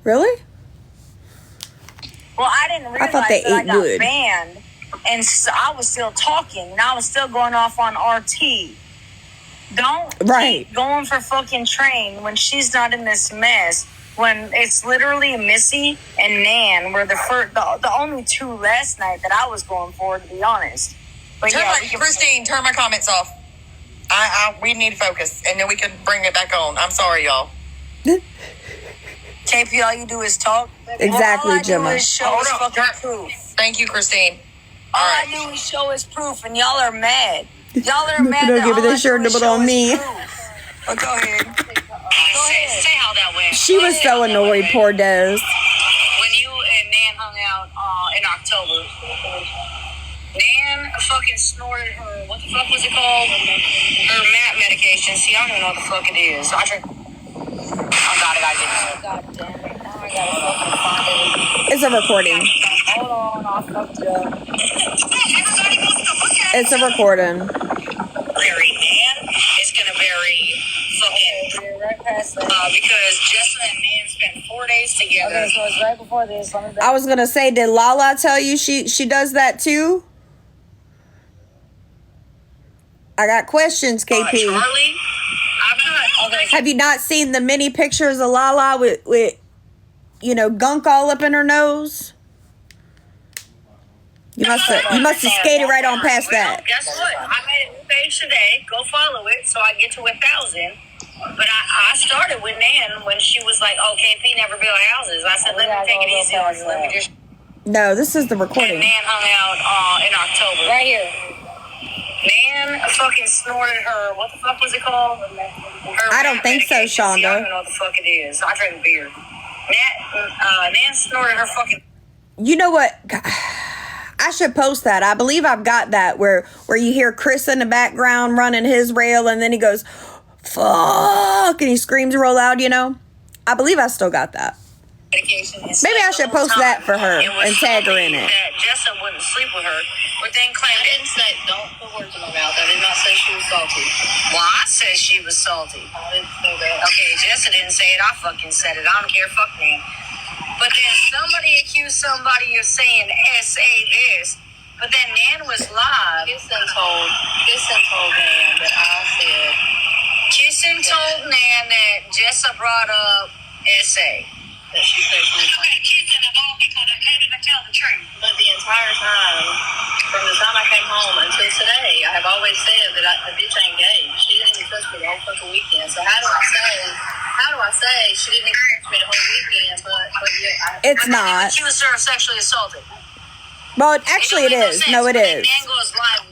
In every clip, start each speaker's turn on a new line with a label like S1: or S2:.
S1: Really?
S2: Well, I didn't realize
S1: they
S2: that I
S1: ate
S2: got
S1: good.
S2: banned, and so I was still talking, and I was still going off on RT. Don't keep going for fucking Train when she's not in this mess. When it's literally Missy and Nan were the only two last night that I was going for, to be honest. But
S3: Christine, turn my comments off. We need to focus, and then we can bring it back on. I'm sorry, y'all.
S2: KP, all you do is talk.
S1: Exactly,
S2: all I
S1: Gemma.
S2: do is show is fucking proof.
S3: Thank you, Christine.
S2: All I do is show is proof, and y'all are mad. Y'all are mad.
S1: Don't give me this shirt, but on me.
S2: But go ahead. Say how that went.
S1: She was so annoyed, poor Des.
S2: When you and Nan hung out in October, Nan fucking snorted her, what the fuck was it called? Her MAP medication. See, I don't even know what the fuck it is. I gotta get it. God damn it. Now I gotta fucking find it.
S1: It's a recording.
S2: Hold on, I'll fuck you up.
S1: It's a recording.
S2: Bury Nan is gonna bury fucking right past that. Because Justin and Nan spent 4 days together. Okay, so it's right before this.
S1: I was gonna say, did Lala tell you she does that too? I got questions, KP.
S2: Charlie?
S1: Have you not seen the many pictures of Lala with gunk all up in her nose? You must have skated right on past that.
S2: Guess what? I made a new page today. Go follow it so I get to 1,000. But I started with Nan when she was like, "Oh, KP never built houses." I said, "Let me take it easy on you. Let me just."
S1: No, this is the recording.
S2: And Nan hung out in October. Right here. Nan fucking snorted her. What the fuck was it called?
S1: I don't think so, Shonda.
S2: I don't know what the fuck it is. I drink beer. Nan snorted her fucking.
S1: You know what? I should post that. I believe I've got that where you hear Chris in the background running his rail, and then he goes, "Fuck," and he screams real loud. I believe I still got that. Maybe I should post that for her and tag her in it.
S2: That Jessa wouldn't sleep with her, but then claimed I didn't say, don't put words in my mouth. I did not say she was salty. Well, I said she was salty. I didn't say that. Okay, Jessa didn't say it. I fucking said it. I don't care. Fuck me. But then somebody accused somebody of saying S.A. this, but then Nan was live. Kissing told Nan that I said. Kissing told Nan that Jessa brought up S.A. That she said she was kissing of all people that can't even tell the truth. But the entire time, from the time I came home until today, I have always said that the bitch ain't gay. She didn't even touch me the whole fucking weekend. So how do I say she didn't even touch me the whole weekend? But yeah,
S1: it's not.
S2: She was sexually assaulted.
S1: Well, actually, it is. No, it is.
S2: Nan goes live.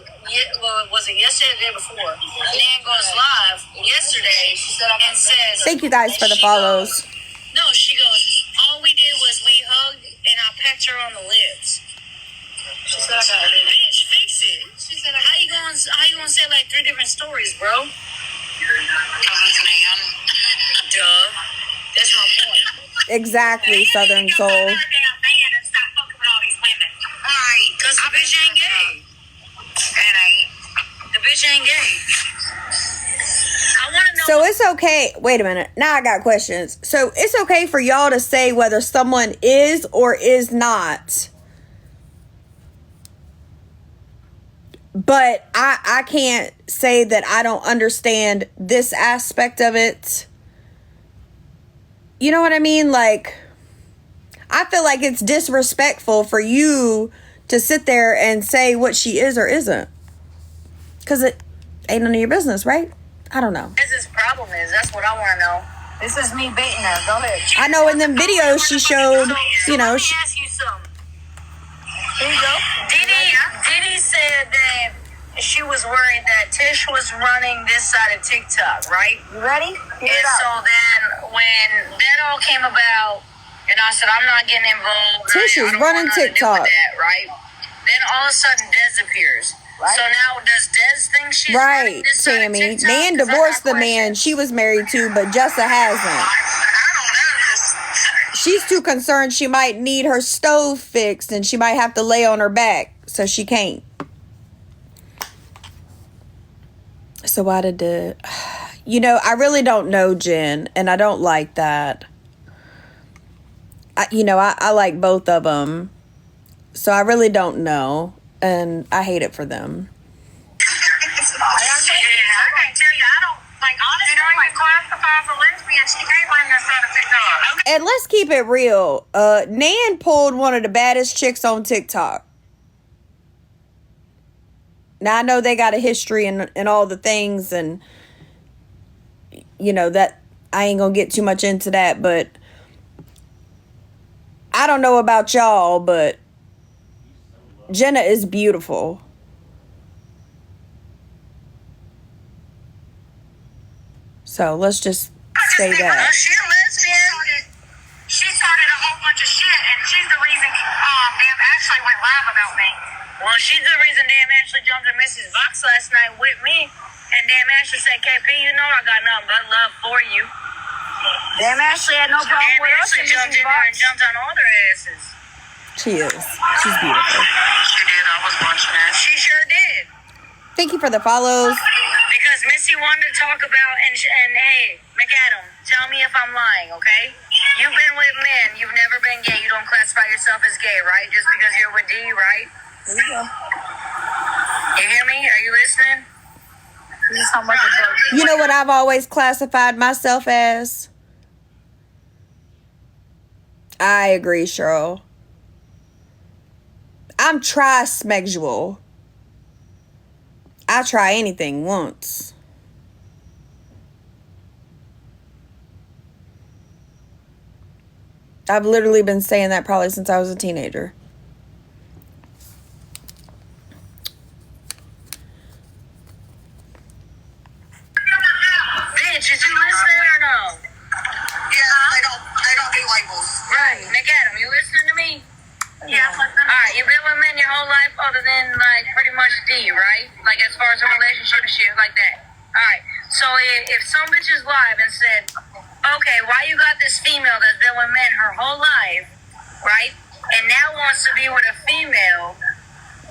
S2: Was it yesterday or the day before? Nan goes live yesterday and says,
S1: "Thank you guys for the follows."
S2: No, she goes, "All we did was we hugged and I pecked her on the lips." She said, "I got it. Bitch, fix it." She said, "How you gonna say like 3 different stories, bro?" Because it's Nan. Duh. That's my point.
S1: Exactly, Southern Soul.
S2: Alright, because the bitch ain't gay. The bitch ain't gay. I want to know.
S1: So it's okay. Wait a minute. Now I got questions. So it's okay for y'all to say whether someone is or is not. But I can't say that I don't understand this aspect of it. You know what I mean? Like, I feel like it's disrespectful for you to sit there and say what she is or isn't. Because it ain't none of your business, right? I don't know.
S2: What this problem is, that's what I want to know. This is me baiting her. Go ahead.
S1: I know in them videos she showed, you know.
S2: Let me ask you something. Here you go. Didi said that she was worried that Tish was running this side of TikTok, right? You ready? And so then when that all came about, and I said, I'm not getting involved.
S1: Tish is running TikTok.
S2: That, right? Then all of a sudden, Des appears. Right. So now, does Des think she's
S1: right, Tammy? Nan divorced the man she was married to, but Jessa hasn't. She's too concerned she might need her stove fixed and she might have to lay on her back, so she can't. So why did it? I really don't know, Jen, and I don't like that. I like both of them. So I really don't know. And I hate it for them. And let's keep it real. Nan pulled one of the baddest chicks on TikTok. Now I know they got a history and all the things, and that I ain't gonna get too much into that, but I don't know about y'all, but Jenna is beautiful. So let's just say that.
S2: She's a lesbian. She started a whole bunch of shit, and she's the reason Damn Ashley went live about me. Well, she's the reason Damn Ashley jumped in Missy's box last night with me, and Damn Ashley said, KP, I got nothing but love for you. Damn Ashley had no problem with us in Missy's box. And jumped on all their asses.
S1: She is. She's beautiful.
S2: She did. I was watching her. She sure did.
S1: Thank you for the follows.
S2: Because Missy wanted to talk about, and hey, McAdam, tell me if I'm lying, okay? You've been with men. You've never been gay. You don't classify yourself as gay, right? Just because you're with D, right?
S3: There you go.
S2: You hear me? Are you listening? This is how much it goes.
S1: You know what I've always classified myself as? I agree, Cheryl. I'm trisexual. I try anything once. I've literally been saying that probably since I was a teenager.
S2: Bitch, is you listening or no? Yeah, they don't do labels. Right. McAdam, you listening to me? Yeah. Alright, you've been with men your whole life other than, pretty much D, right? As far as a relationship and shit like that. Alright, so if some bitch is live and said, okay, why you got this female that's been with men her whole life, right? And now wants to be with a female,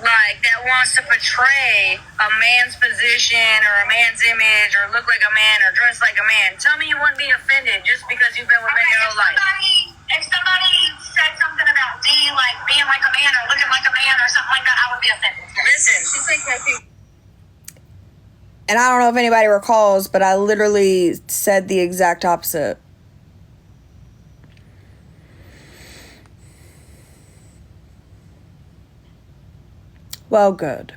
S2: that wants to portray a man's position or a man's image or look like a man or dress like a man. Tell me you wouldn't be offended just because you've been with men your whole life. If somebody said something about D, being like a man or looking like a man or something like that, I would be offended. Listen, she said KP.
S1: And I don't know if anybody recalls, but I literally said the exact opposite. Well, good.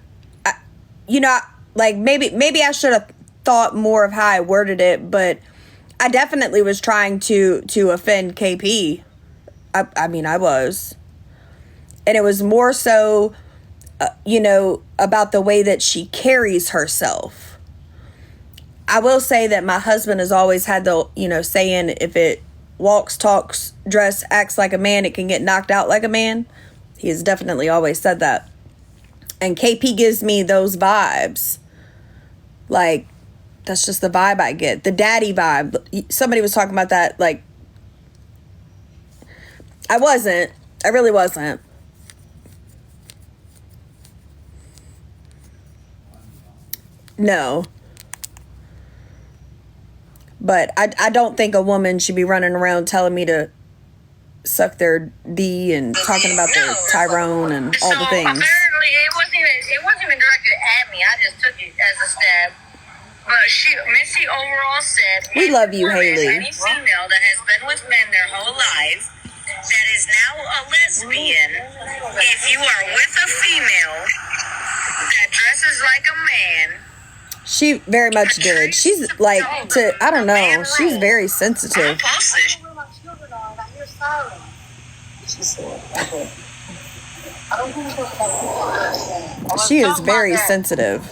S1: Maybe I should have thought more of how I worded it, but I definitely was trying to offend KP. I was. And it was more so, about the way that she carries herself. I will say that my husband has always had the, saying, if it walks, talks, dress, acts like a man, it can get knocked out like a man. He has definitely always said that. And KP gives me those vibes. That's just the vibe I get. The daddy vibe. Somebody was talking about that. I wasn't. I really wasn't. No. But I don't think a woman should be running around telling me to suck their D and talking about their Tyrone and all the things.
S2: Apparently, it wasn't even directed at me. I just took it as a stab. But Missy overall said,
S1: we love you, Haley.
S2: Any female that has been with men their whole life that is now a lesbian, if you are with a female that dresses like a man.
S1: She very much did. She's I don't know. She's very sensitive. She is very sensitive.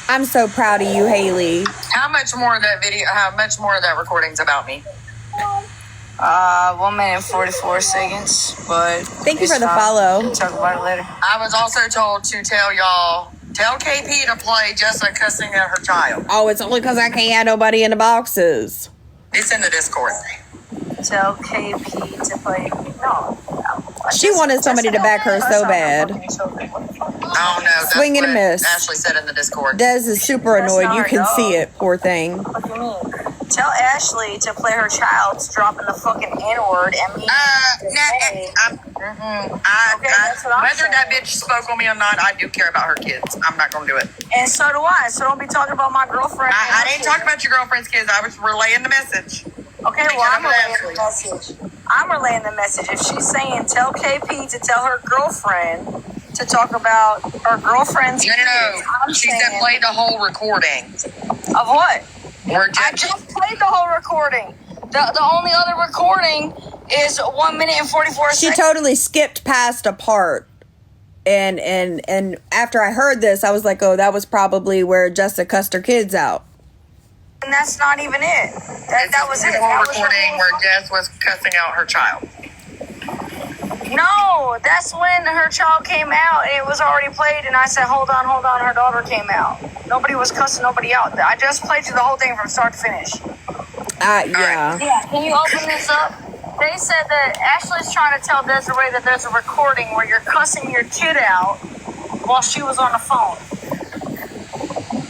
S1: I'm so proud of you, Haley.
S3: How much more of that recording's about me?
S2: 1 minute and 44 seconds, but
S1: thank you for the follow.
S2: We'll talk about it later.
S3: I was also told to tell KP to play Jessica cussing at her child.
S1: Oh, it's only because I can't have nobody in the boxes.
S3: It's in the Discord.
S2: Tell KP to play. No.
S1: She wanted somebody to back her so bad.
S3: Oh no,
S1: Swing and a miss.
S3: Ashley said in the Discord.
S1: Des is super annoyed. You can see it, poor thing.
S2: What do you mean? tell Ashley to play her child's dropping the fucking N-word and me. That's what I'm
S3: whether
S2: saying.
S3: that bitch spoke on me or not, I do care about her kids. I'm not going to do it.
S2: And so do I. So don't be talking about my girlfriend.
S3: I didn't talk about your girlfriend's kids. I was relaying the message.
S2: Okay, well, I'm relaying the message. I'm relaying the message. If she's saying tell KP to tell her girlfriend to talk about her girlfriend's
S3: No.
S2: kids,
S3: She said play the whole recording.
S2: Of what?
S3: I
S2: just played the whole recording. The only other recording is 1 minute and 44
S1: She
S2: seconds.
S1: totally skipped past a part. And after I heard this, I was like, oh, that was probably where Jessica cussed her kids out.
S2: And that's not even it. That was it.
S3: The whole
S2: That was
S3: recording where Jess was cussing out her child.
S2: No, that's when her child came out. It was already played, and I said, hold on. Her daughter came out. Nobody was cussing nobody out. I just played you the whole thing from start to finish.
S1: Yeah.
S2: Yeah, can you open this up? They said that Ashley's trying to tell Desiree that there's a recording where you're cussing your kid out while she was on the phone.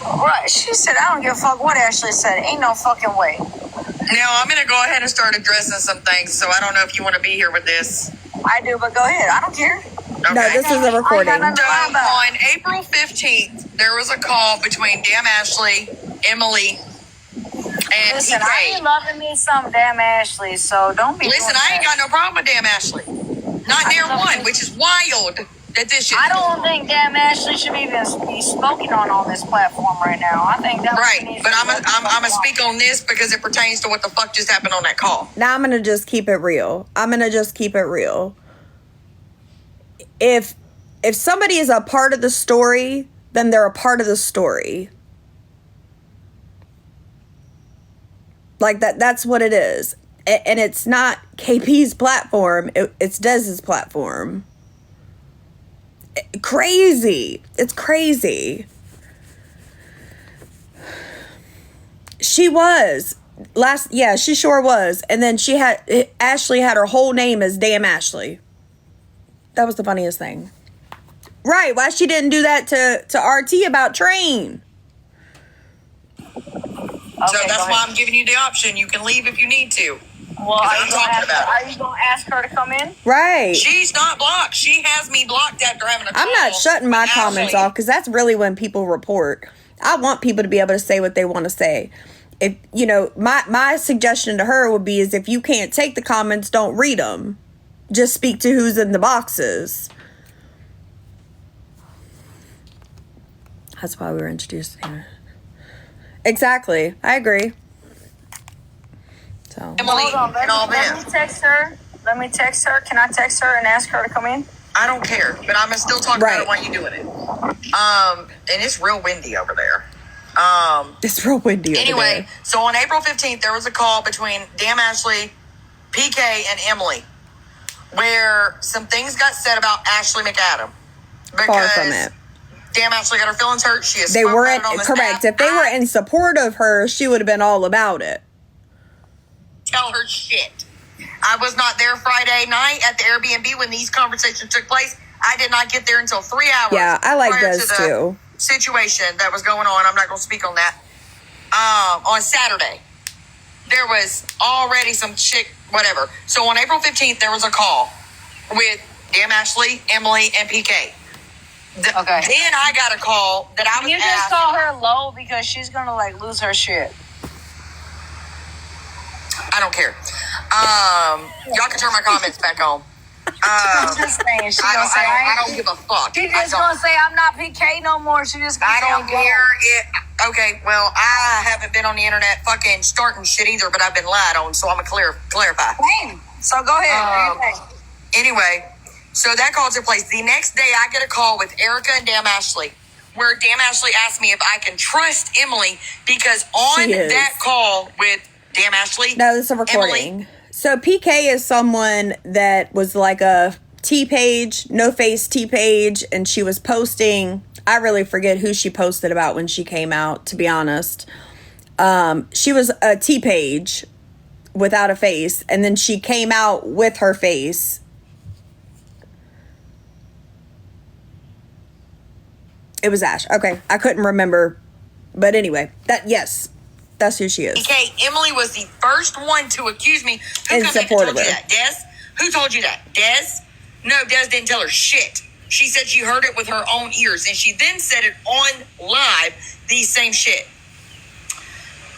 S2: Right, she said, I don't give a fuck what Ashley said. Ain't no fucking way.
S3: Now, I'm going to go ahead and start addressing some things, so I don't know if you want to be here with this.
S2: I do, but go ahead. I don't care.
S3: Okay.
S1: No, this is a recording.
S2: I got nothing to lie
S3: So,
S2: about.
S3: on April 15th, there was a call between Damn Ashley, Emily, and
S2: Listen, I
S3: PK.
S2: be loving me some damn Ashley, so don't be
S3: Listen,
S2: doing
S3: I ain't
S2: that.
S3: got no problem with Damn Ashley. Not near one, which is wild that this shit.
S2: I don't think damn Ashley should even be spoken on this platform right now. I think that
S3: Right, but I'm gonna speak on this because it pertains to what the fuck just happened on that call.
S1: Now I'm going to just keep it real. If somebody is a part of the story, then they're a part of the story. Like that's what it is. And it's not KP's platform, it's Dez's platform. Crazy. It's crazy. She was. She sure was. And then Ashley had her whole name as Damn Ashley. That was the funniest thing. Right, why she didn't do that to RT about Train?
S3: So that's why I'm giving you the option. You can leave if you need to.
S2: Well, are you going to ask her to come in?
S1: Right.
S3: She's not blocked. She has me blocked after having a call.
S1: I'm not shutting my comments off because that's really when people report. I want people to be able to say what they want to say. If my suggestion to her would be is if you can't take the comments, don't read them. Just speak to who's in the boxes. That's why we were introduced to her. Exactly. I agree. So
S3: Emily
S2: Hold on,
S3: and all
S2: let
S3: them.
S2: me text her. Can I text her and ask her to come in?
S3: I don't care, but I'm gonna still talk about
S1: Right.
S3: it while you doing it. And it's real windy over there.
S1: it's real windy. over
S3: Anyway,
S1: there.
S3: so on April 15th, there was a call between Damn Ashley, PK, and Emily, where some things got said about Ashley McAdam.
S1: Far from it.
S3: Damn Ashley got her feelings hurt. She has
S1: They
S3: spoke
S1: weren't
S3: about it on this
S1: correct.
S3: app.
S1: If they were in support of her, she would have been all about it.
S3: Tell her shit. I was not there Friday night at the Airbnb when these conversations took place. I did not get there until 3 hours.
S1: Yeah, I like
S3: prior
S1: Des
S3: to the
S1: too.
S3: situation that was going on. I'm not going to speak on that. On Saturday, there was already some chick, whatever. So on April 15th, there was a call with Damn Ashley, Emily, and PK.
S2: Okay.
S3: Then I got a call that I was
S2: You just
S3: asked.
S2: call her low because she's going to lose her shit.
S3: I don't care. Y'all can turn my comments back on.
S2: I'm just saying.
S3: I don't give a fuck.
S2: She's just going to say, I'm not PK no more. She just going to
S3: I
S2: say,
S3: don't
S2: I'm
S3: care. Okay, well, I haven't been on the internet fucking starting shit either, but I've been lied on, so I'm going to clarify.
S2: Same. So go ahead. Do your thing.
S3: Anyway, so that call took place. The next day, I get a call with Erica and Damn Ashley, where Damn Ashley asked me if I can trust Emily because on
S1: She is.
S3: that call with Damn Ashley,
S1: No, this is a recording.
S3: Emily,
S1: So PK is someone that was like a T-page, no-face T-page, and she was posting, I really forget who she posted about when she came out, to be honest. She was a T-page without a face, and then she came out with her face. It was Ash. Okay, I couldn't remember. But anyway, yes. That's who she is.
S3: Okay, Emily was the first one to accuse me. Who
S1: In
S3: come back and
S1: support
S3: told
S1: of
S3: you
S1: her.
S3: that? Des? Who told you that? Des? No, Des didn't tell her shit. She said she heard it with her own ears, and she then said it on live, the same shit.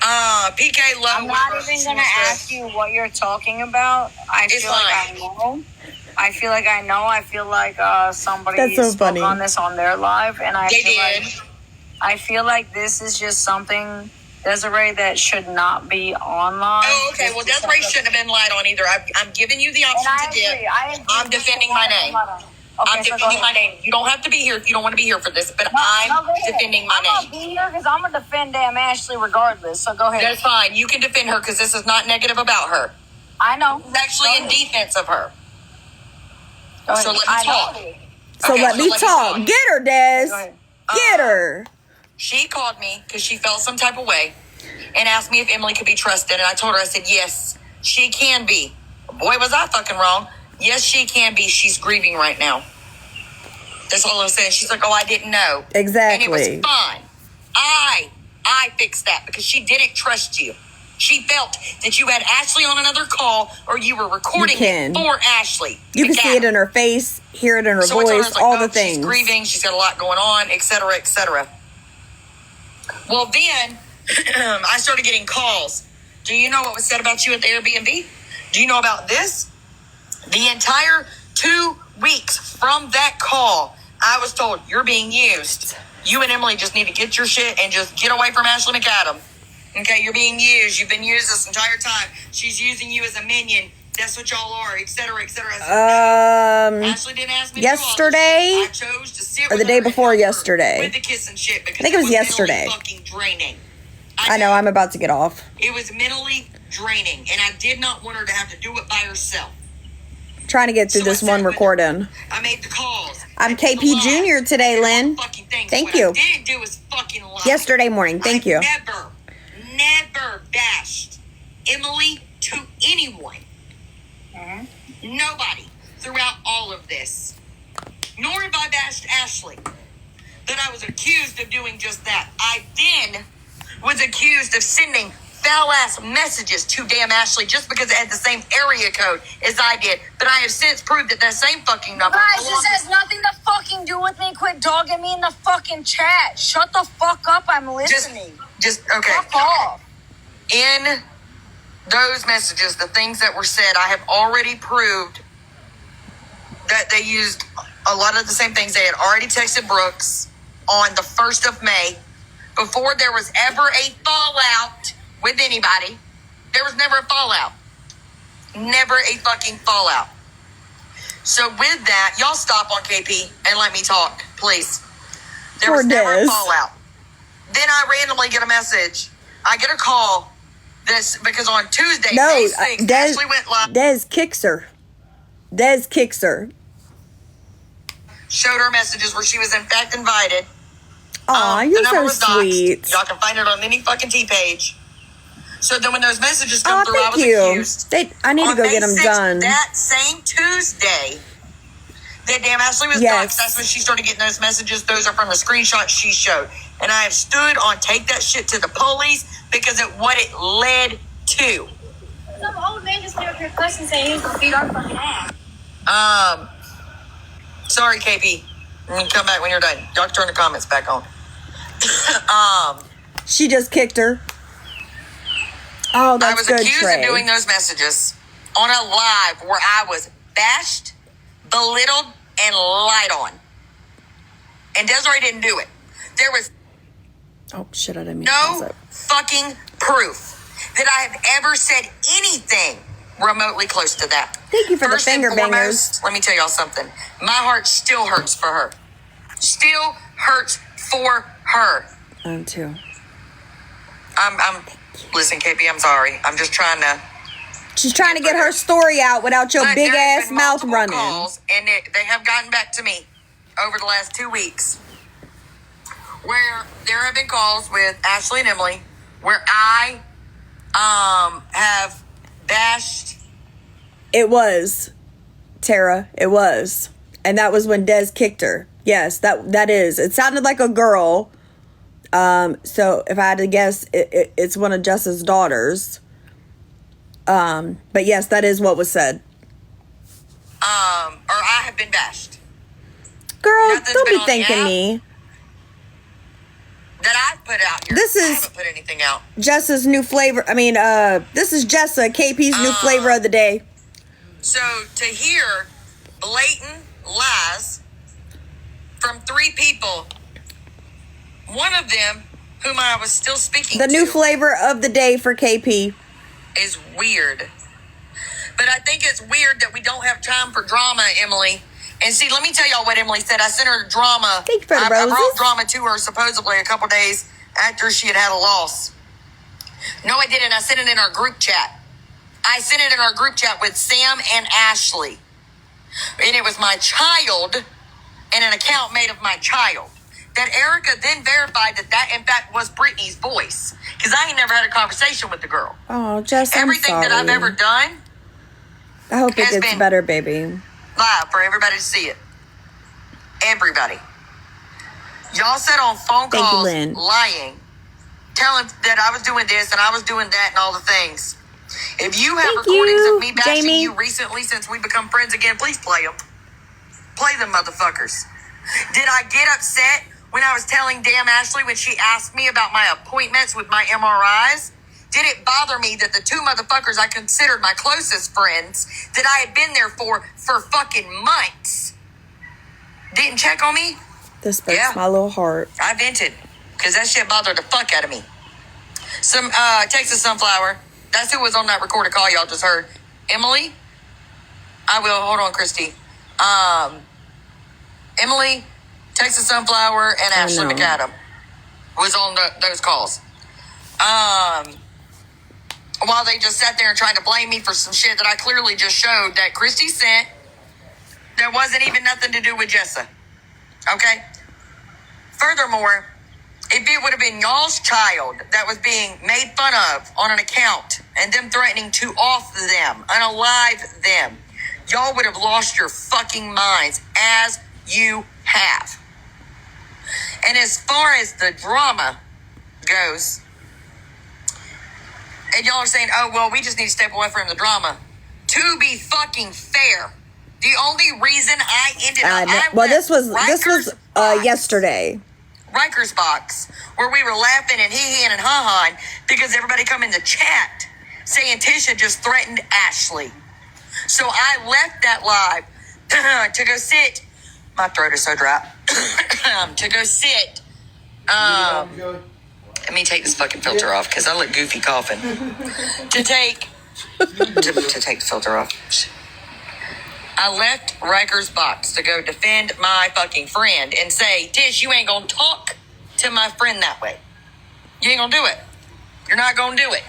S3: PK Lowe.
S2: I'm not even gonna ask you what you're talking about. I feel like I know. I feel like I know. I feel like somebody
S1: That's so
S2: spoke
S1: funny.
S2: on this on their live, and
S3: They
S2: I feel like this is just something, Desiree, that should not be online.
S3: Oh, okay. Well, Desiree shouldn't have been lied on either. I'm giving you the option to dip. I'm defending my name. I'm defending my name. You don't have to be here if you don't want to be here for this, but I'm defending my name.
S2: I'm going to be here because I'm going to defend damn Ashley regardless, so go ahead.
S3: That's fine. You can defend her because this is not negative about her.
S2: I know.
S3: It's actually in defense of her. So let me talk.
S1: So let me talk. Get her, Des. Get her.
S3: She called me because she felt some type of way and asked me if Emily could be trusted. And I told her, I said, yes, she can be. Boy, was I fucking wrong. Yes, she can be. She's grieving right now. That's all I'm saying. She's like, oh, I didn't know.
S1: Exactly.
S3: And it was fine. I fixed that because she didn't trust you. She felt that you had Ashley on another call or you were recording it for Ashley.
S1: You can see it in her face, hear it in her voice, all the things.
S3: She's grieving. She's got a lot going on, etc., etc. Well, then I started getting calls. Do you know what was said about you at the Airbnb? Do you know about this? The entire 2 weeks from that call, I was told, you're being used. You and Emily just need to get your shit and just get away from Ashley McAdam. Okay, you're being used. You've been used this entire time. She's using you as a minion. That's what y'all are, etc., etc. Ashley didn't ask me
S1: yesterday,
S3: I chose to sit
S1: or the day before yesterday.
S3: With the kiss and shit because
S1: I think it was yesterday.
S3: Fucking draining.
S1: I know. I'm about to get off.
S3: It was mentally draining, and I did not want her to have to do it by herself.
S1: Trying to get through this one recording.
S3: I made the calls.
S1: I'm KP Jr. today, Lynn. Thank you.
S3: What I didn't do was fucking lie.
S1: Yesterday morning. Thank you.
S3: Never bashed Emily to anyone. Nobody throughout all of this. Nor have I bashed Ashley. That I was accused of doing just that. I then was accused of sending foul-ass messages to damn Ashley just because it had the same area code as I did. But I have since proved that same fucking number.
S2: Guys, this has nothing to fucking do with me. Quit dogging me in the fucking chat. Shut the fuck up. I'm listening.
S3: Okay.
S2: Fuck off.
S3: In those messages, the things that were said, I have already proved that they used a lot of the same things. They had already texted Brooks on the 1st of May before there was ever a fallout with anybody. There was never a fallout. Never a fucking fallout. So with that, y'all stop on KP and let me talk, please. There was never a fallout. Then I randomly get a message. I get a call. This because on Tuesday, May 6th, Ashley went live.
S1: Des kicks her.
S3: Showed her messages where she was in fact invited.
S1: Aw, you're so sweet.
S3: Doxed. Y'all can find it on any fucking T page. So then when those messages come through, I was accused.
S1: I need to go get them done.
S3: That same Tuesday, that damn Ashley was doxed. That's when she started getting those messages. Those are from the screenshots she showed. And I have stood on take that shit to the police because of what it led to.
S4: Some old man just came up here cussing saying he was going to beat our fucking ass.
S3: Sorry, KP. You can come back when you're done. Y'all can turn the comments back on.
S1: She just kicked her. Oh, that's good,
S3: I was accused
S1: Trey.
S3: of doing those messages on a live where I was bashed, belittled, and lied on. And Desiree didn't do it. There was
S1: oh shit! I didn't mean to pause
S3: no
S1: it.
S3: fucking proof that I have ever said anything remotely close to that.
S1: Thank you for
S3: First
S1: the finger
S3: and foremost,
S1: bangers.
S3: let me tell y'all something. My heart still hurts for her. Still hurts for her.
S1: Mine too.
S3: Listen, KP, I'm sorry. I'm just trying to.
S1: She's trying to get her story out without your big ass mouth running.
S3: Calls, and they have gotten back to me over the last 2 weeks, where there have been calls with Ashley and Emily, where I have bashed.
S1: It was Tara. It was, and that was when Des kicked her. Yes, that is. It sounded like a girl. So if I had to guess, it's one of Jess's daughters. But yes, that is what was said.
S3: Or I have been bashed.
S1: Girl,
S3: Nothing's
S1: don't
S3: been
S1: be
S3: on the
S1: thanking
S3: app
S1: me.
S3: That I've put out here.
S1: This
S3: I
S1: is-
S3: haven't put anything out.
S1: Jessa's new flavor. I mean, this is Jessa, KP's new flavor of the day.
S3: So to hear blatant lies from 3 people, one of them whom I was still speaking
S1: The
S3: to,
S1: new flavor of the day for KP.
S3: is weird. But I think it's weird that we don't have time for drama, Emily. And see, let me tell y'all what Emily said. I sent her drama.
S1: Thank you for the
S3: I
S1: roses.
S3: brought drama to her supposedly a couple days after she had a loss. No, I didn't. I sent it in our group chat. I sent it in our group chat with Sam and Ashley. And it was my child and an account made of my child. That Erica then verified that in fact was Brittany's voice. Because I ain't never had a conversation with the girl.
S1: Oh, Jess, I'm
S3: Everything
S1: sorry.
S3: that I've ever done,
S1: I hope it
S3: has
S1: gets
S3: been-
S1: better, baby.
S3: live for everybody to see it. Everybody. Y'all said on phone
S1: Thank you,
S3: calls
S1: Lynn.
S3: lying, telling that I was doing this and I was doing that and all the things. If you have
S1: Thank
S3: recordings
S1: you,
S3: of me bashing
S1: Jamie.
S3: you recently since we become friends again, please play them. Play them, motherfuckers. Did I get upset when I was telling damn Ashley when she asked me about my appointments with my MRIs? Did it bother me that the 2 motherfuckers I considered my closest friends that I had been there for fucking months didn't check on me?
S1: This breaks
S3: Yeah.
S1: my little heart.
S3: I vented because that shit bothered the fuck out of me. Some Texas Sunflower. That's who was on that recorded call y'all just heard. Emily. I will. Hold on, Christy. Emily, Texas Sunflower, and Ashley
S1: know.
S3: McAdam was on those calls. While they just sat there and tried to blame me for some shit that I clearly just showed that Christy sent. There wasn't even nothing to do with Jessa. Okay? Furthermore, if it would have been y'all's child that was being made fun of on an account and them threatening to off them, unalive them, y'all would have lost your fucking minds as you have. And as far as the drama goes, and y'all are saying, oh, well, we just need to step away from the drama. To be fucking fair, the only reason I ended up...
S1: Well, this was yesterday.
S3: Riker's box, where we were laughing and hee-heeing and ha-haing because everybody come in the chat saying Tisha just threatened Ashley. So I left that live to go sit. My throat is so dry. To go sit. Let me take this fucking filter off because I look goofy coughing. to take the filter off. I left Riker's box to go defend my fucking friend and say, Tish, you ain't gonna talk to my friend that way. You ain't gonna do it. You're not gonna do it.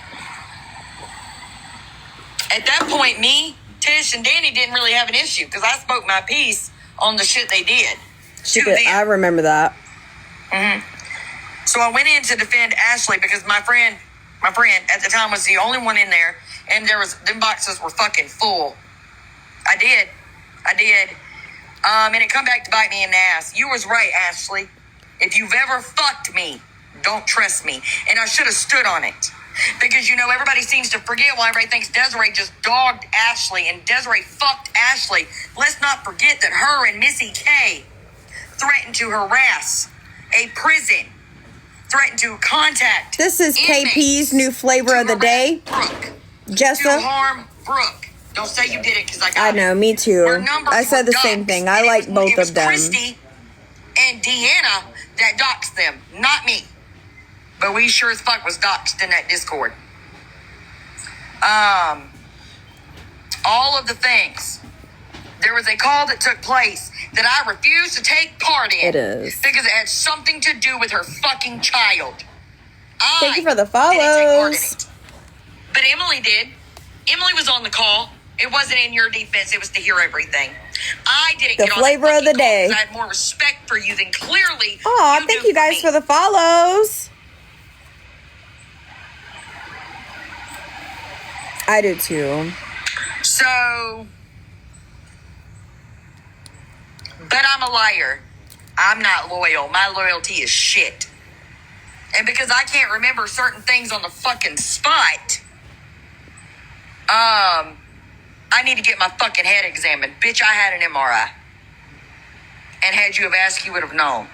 S3: At that point, me, Tish, and Danny didn't really have an issue because I spoke my piece on the shit they did.
S1: I remember that.
S3: So I went in to defend Ashley because my friend at the time was the only one in there, and them boxes were fucking full. I did. And it come back to bite me in the ass. You was right, Ashley. If you've ever fucked me, don't trust me. And I should have stood on it. Because, everybody seems to forget why everybody thinks Desiree just dogged Ashley and Desiree fucked Ashley. Let's not forget that her and Missy K threatened to harass a prison, threatened to contact.
S1: This is KP's new flavor of the day.
S3: Brooke.
S1: Jessa.
S3: To harm Brooke. Don't say you did it because I got
S1: I know, me
S3: Our
S1: too.
S3: numbers
S1: I said
S3: were
S1: the same
S3: doxed,
S1: thing. I
S3: and
S1: like both
S3: it was
S1: of them.
S3: Christy and Deanna that doxed them, not me. But we sure as fuck was doxed in that Discord. All of the things. There was a call that took place that I refused to take part in.
S1: It is.
S3: Because it had something to do with her fucking child.
S1: Thank you for the
S3: didn't take part in
S1: follows.
S3: it. But Emily did. Emily was on the call. It wasn't in your defense. It was to hear everything. I didn't
S1: The
S3: get on
S1: flavor
S3: that
S1: of the
S3: fucking call
S1: day.
S3: because I had more respect for you than clearly
S1: Aw,
S3: you
S1: thank
S3: do
S1: you guys
S3: me.
S1: for the follows. I do too.
S3: So, but I'm a liar. I'm not loyal. My loyalty is shit. And because I can't remember certain things on the fucking spot, I need to get my fucking head examined. Bitch, I had an MRI. And had you have asked, you would have known.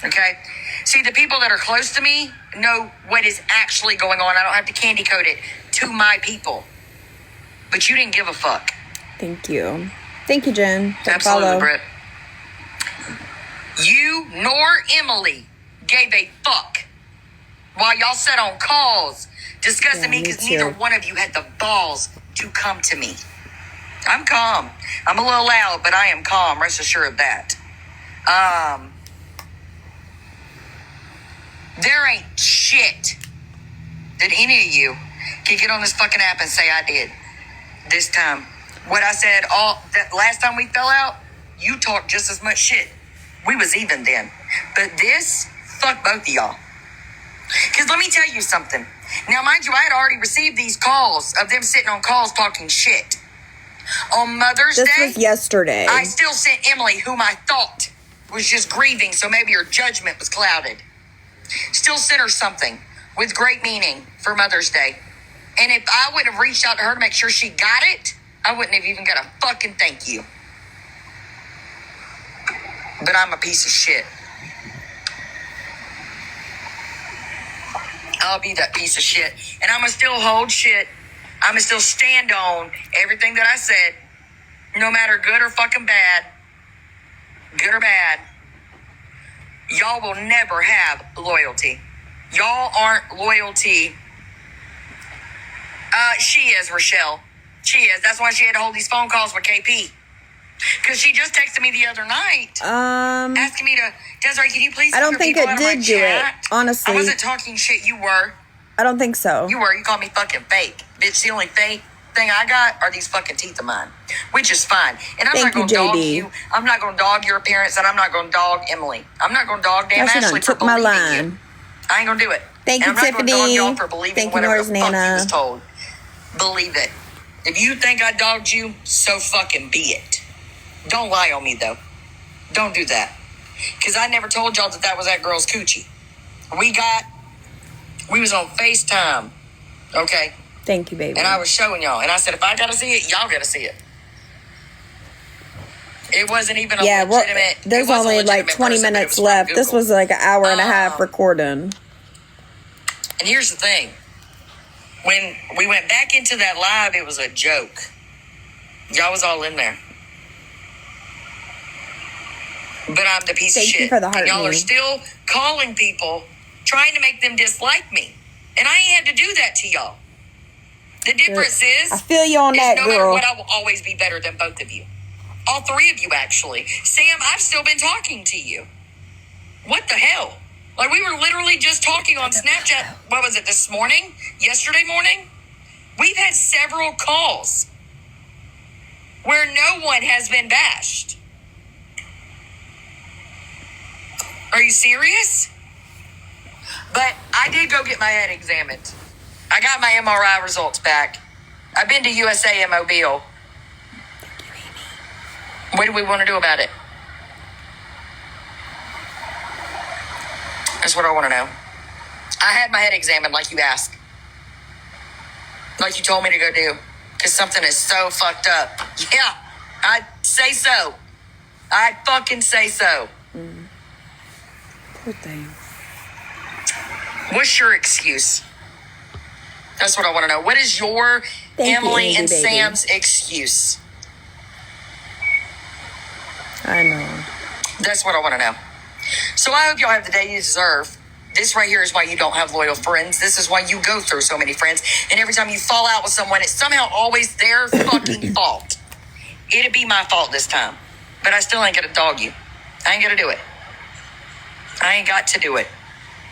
S3: Okay? See, the people that are close to me know what is actually going on. I don't have to candy coat it to my people. But you didn't give a fuck.
S1: Thank you. Thank you, Jen.
S3: Absolutely, Britt. You nor Emily gave a fuck while y'all sat on calls discussing me because neither one of you had the balls to come to me. I'm calm. I'm a little loud, but I am calm. Rest assured of that. There ain't shit that any of you can get on this fucking app and say I did this time. What I said that last time we fell out, you talked just as much shit. We was even then. But this, fuck both of y'all. Because let me tell you something. Now, mind you, I had already received these calls of them sitting on calls talking shit. On Mother's Day.
S1: This was yesterday.
S3: I still sent Emily, whom I thought was just grieving, so maybe her judgment was clouded. Still sent her something with great meaning for Mother's Day. And if I would have reached out to her to make sure she got it, I wouldn't have even got a fucking thank you. But I'm a piece of shit. I'll be that piece of shit. And I'm going to still hold shit. I'm going to still stand on everything that I said, no matter good or fucking bad, good or bad. Y'all will never have loyalty. Y'all aren't loyalty. She is, Rochelle. She is. That's why she had to hold these phone calls with KP. Because she just texted me the other night. Asking me to, Desiree, can you please
S1: I don't think it did do it, honestly.
S3: I wasn't talking shit. You were.
S1: I don't think so.
S3: You were. You called me fucking fake. Bitch, the only fake thing I got are these fucking teeth of mine. Which is fine. And I'm not going to dog you. I'm not going to dog your appearance. And I'm not going to dog Emily. I'm not going to dog Dan Ashley for believing you. I ain't going to do it.
S1: Thank you, Tiffany.
S3: I'm not going to dog y'all for believing whatever the fuck you was told. Believe it. If you think I dogged you, so fucking be it. Don't lie on me, though. Don't do that. Because I never told y'all that was that girl's coochie. We was on FaceTime. Okay?
S1: Thank you, baby.
S3: And I was showing y'all. And I said, if I got to see it, y'all got to see it. It wasn't even a legitimate...
S1: There's only like 20 minutes left. This was like an hour and a half recording.
S3: And here's the thing. When we went back into that live, it was a joke. Y'all was all in there. But I'm the piece of shit.
S1: Thank you for the heart.
S3: And y'all are still calling people, trying to make them dislike me. And I ain't had to do that to y'all. The difference is...
S1: I feel you on that,
S3: no
S1: girl.
S3: matter what, I will always be better than both of you. All three of you, actually. Sam, I've still been talking to you. What the hell? Like, we were literally just talking on Snapchat, what was it, this morning? Yesterday morning? We've had several calls where no one has been bashed. Are you serious? But I did go get my head examined. I got my MRI results back. I've been to USA in Mobile. What do we want to do about it? That's what I want to know. I had my head examined like you asked. Like you told me to go do. Because something is so fucked up. Yeah, I'd say so. I'd fucking say so.
S1: Poor thing.
S3: What's your excuse? That's what I want to know. What is your Emily and Sam's excuse?
S1: I know.
S3: That's what I want to know. So I hope y'all have the day you deserve. This right here is why you don't have loyal friends. This is why you go through so many friends. And every time you fall out with someone, it's somehow always their fucking fault. It'd be my fault this time. But I still ain't gonna dog you. I ain't gonna do it. I ain't got to do it.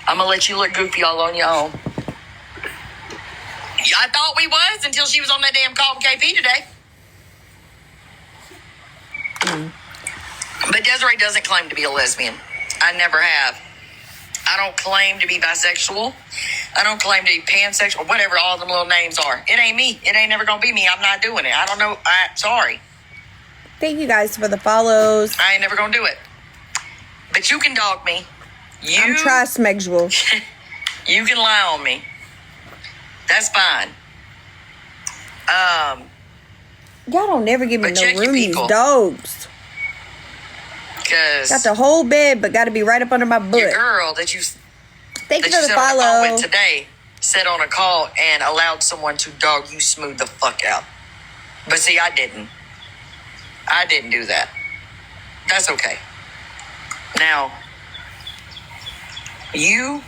S3: I'm gonna let you look goofy all on your own. Yeah, I thought we was until she was on that damn call with KP today. But Desiree doesn't claim to be a lesbian. I never have. I don't claim to be bisexual. I don't claim to be pansexual, whatever all them little names are. It ain't me. It ain't never going to be me. I'm not doing it. I don't know. Sorry.
S1: Thank you guys for the follows.
S3: I ain't never going to do it. But you can dog me
S1: I'm trisexual.
S3: You can lie on me. That's fine.
S1: Y'all don't never give me
S3: But
S1: no
S3: check your
S1: room, these
S3: people.
S1: dogs.
S3: Because
S1: Got the whole bed, but got to be right up under my butt.
S3: your girl that you
S1: Thank you
S3: that
S1: for
S3: you
S1: the
S3: said on the phone
S1: follow.
S3: with today said on a call and allowed someone to dog you smooth the fuck out. But see, I didn't. I didn't do that. That's okay. Now, you.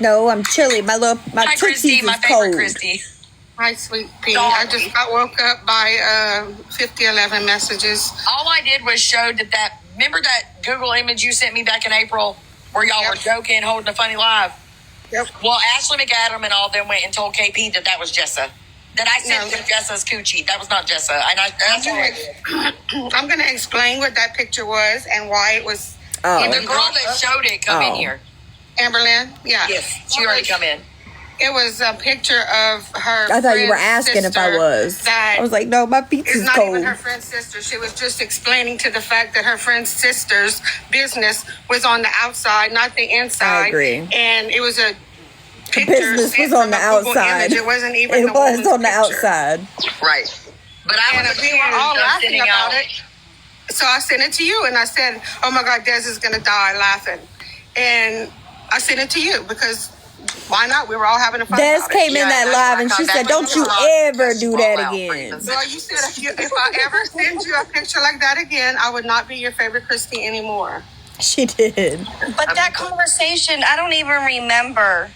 S1: No, I'm chilly. My
S3: Hi, Christy,
S1: tootsies
S3: my
S1: is
S3: favorite
S1: cold.
S3: Christy.
S5: Hi, sweet pea.
S3: Dog.
S5: I just got woke up by 5011 messages.
S3: All I did was showed that. Remember that Google image you sent me back in April where y'all were joking, holding a funny live?
S5: Yep.
S3: Well, Ashley McAdam and all them went and told KP that was Jessa. That I sent to Jessa's coochie. That was not Jessa. And that's all I did.
S5: I'm going to explain what that picture was and why it was.
S1: Oh.
S3: The girl that showed it come in here.
S5: Amberlyn? Yeah.
S3: Yes, she already come in.
S5: It was a picture of her.
S1: I thought you were asking if I was.
S5: That
S1: I was like, no, my feet
S5: is
S1: is
S5: not
S1: cold.
S5: even her friend's sister. She was just explaining to the fact that her friend's sister's business was on the outside, not the inside.
S1: I agree.
S5: And it was a
S1: The
S5: picture
S1: business
S5: sent
S1: was on
S5: from
S1: the
S5: a Google
S1: outside.
S5: image. It wasn't even
S1: It
S5: the
S1: was
S5: woman's
S1: on the
S5: picture.
S1: outside.
S3: Right. But I
S5: And
S3: was
S5: we were all laughing
S3: sitting
S5: about
S3: out.
S5: it. So I sent it to you and I said, oh my God, Des is going to die laughing. And I sent it to you because why not? We were all having a fun
S1: Des
S5: about
S1: came
S5: it.
S1: in that
S3: that's
S1: live
S3: why
S1: and
S3: I
S1: she
S3: thought
S1: said,
S3: that
S1: don't
S3: was
S1: you
S3: a lot.
S1: ever
S3: Just
S1: do
S3: fall
S1: that
S3: out for
S1: again.
S3: reasons.
S5: Well, you said if I ever send you a picture like that again, I would not be your favorite Christy anymore.
S1: She did.
S2: But that conversation, I don't even remember.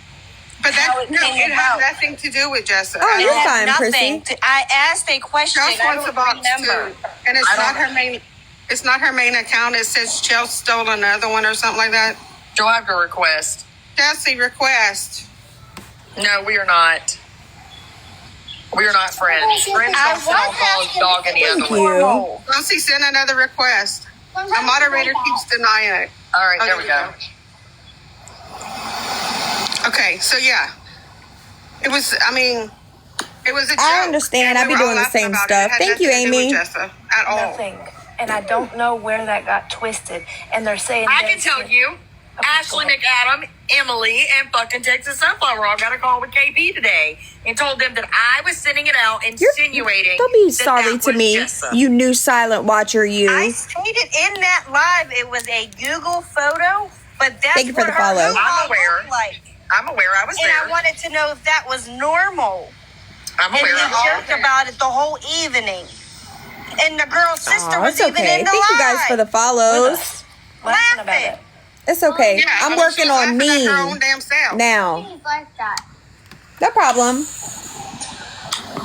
S5: But
S2: How
S5: that
S2: it
S5: no,
S2: came
S5: it has
S2: about.
S5: nothing to do with Jessa.
S1: Oh,
S5: at
S1: you're
S5: all.
S1: fine,
S2: Nothing.
S1: Chrissy.
S2: I asked a question.
S5: Chelsea
S2: I
S5: wants
S2: don't
S5: a box
S2: remember.
S5: too, and it's
S3: I
S5: not
S3: don't-
S5: her main. It's not her main account. It says Chelsea stole another one or something like that.
S3: Do I have to request?
S5: Chelsea request.
S3: No, we are not. We are not friends. Friends
S2: I
S3: don't sit on calls
S2: asking
S3: dogging the
S1: Thank
S3: other
S1: you.
S3: one.
S2: normal.
S5: Chelsea sent another request. A moderator keeps denying it.
S3: All right,
S5: Oh,
S3: there we go.
S5: Okay, so yeah, it was. I mean, it was a joke.
S1: I understand.
S5: and
S1: I
S5: we
S1: be
S5: were all
S1: doing the
S5: laughing
S1: same
S5: about it.
S1: stuff.
S5: It had
S1: Thank you,
S5: nothing to do
S1: Amy.
S5: with Jessa at all.
S6: Nothing. And I don't know where that got twisted. And they're saying
S3: I can tell you, Ashley McAdam, Emily, and fucking Texas Sunflower all got a call with KP today and told them that I was sending it out, insinuating.
S1: Don't be
S3: that
S1: sorry
S3: that
S1: to
S3: was
S1: me,
S3: Jessa.
S1: you new silent watcher, you.
S2: I stated in that live it was a Google photo, but that's
S1: Thank you for
S2: what
S1: the
S2: her
S1: follow.
S2: profile
S3: I'm aware.
S2: looked like.
S3: I'm aware I was
S2: And
S3: there.
S2: I wanted to know if that was normal.
S3: I'm
S2: And
S3: aware.
S2: we joked about it the whole evening. And the girl's sister
S1: Aw,
S2: was
S1: it's
S2: even
S1: okay.
S2: in the
S1: Thank you
S2: live.
S1: guys for the follows.
S6: laughing about it.
S1: It's okay.
S5: Yeah,
S1: I'm
S5: I mean, she
S1: working
S5: was
S1: on
S5: laughing at
S1: me
S5: her own damn self.
S1: now.
S4: Things like that.
S1: No problem.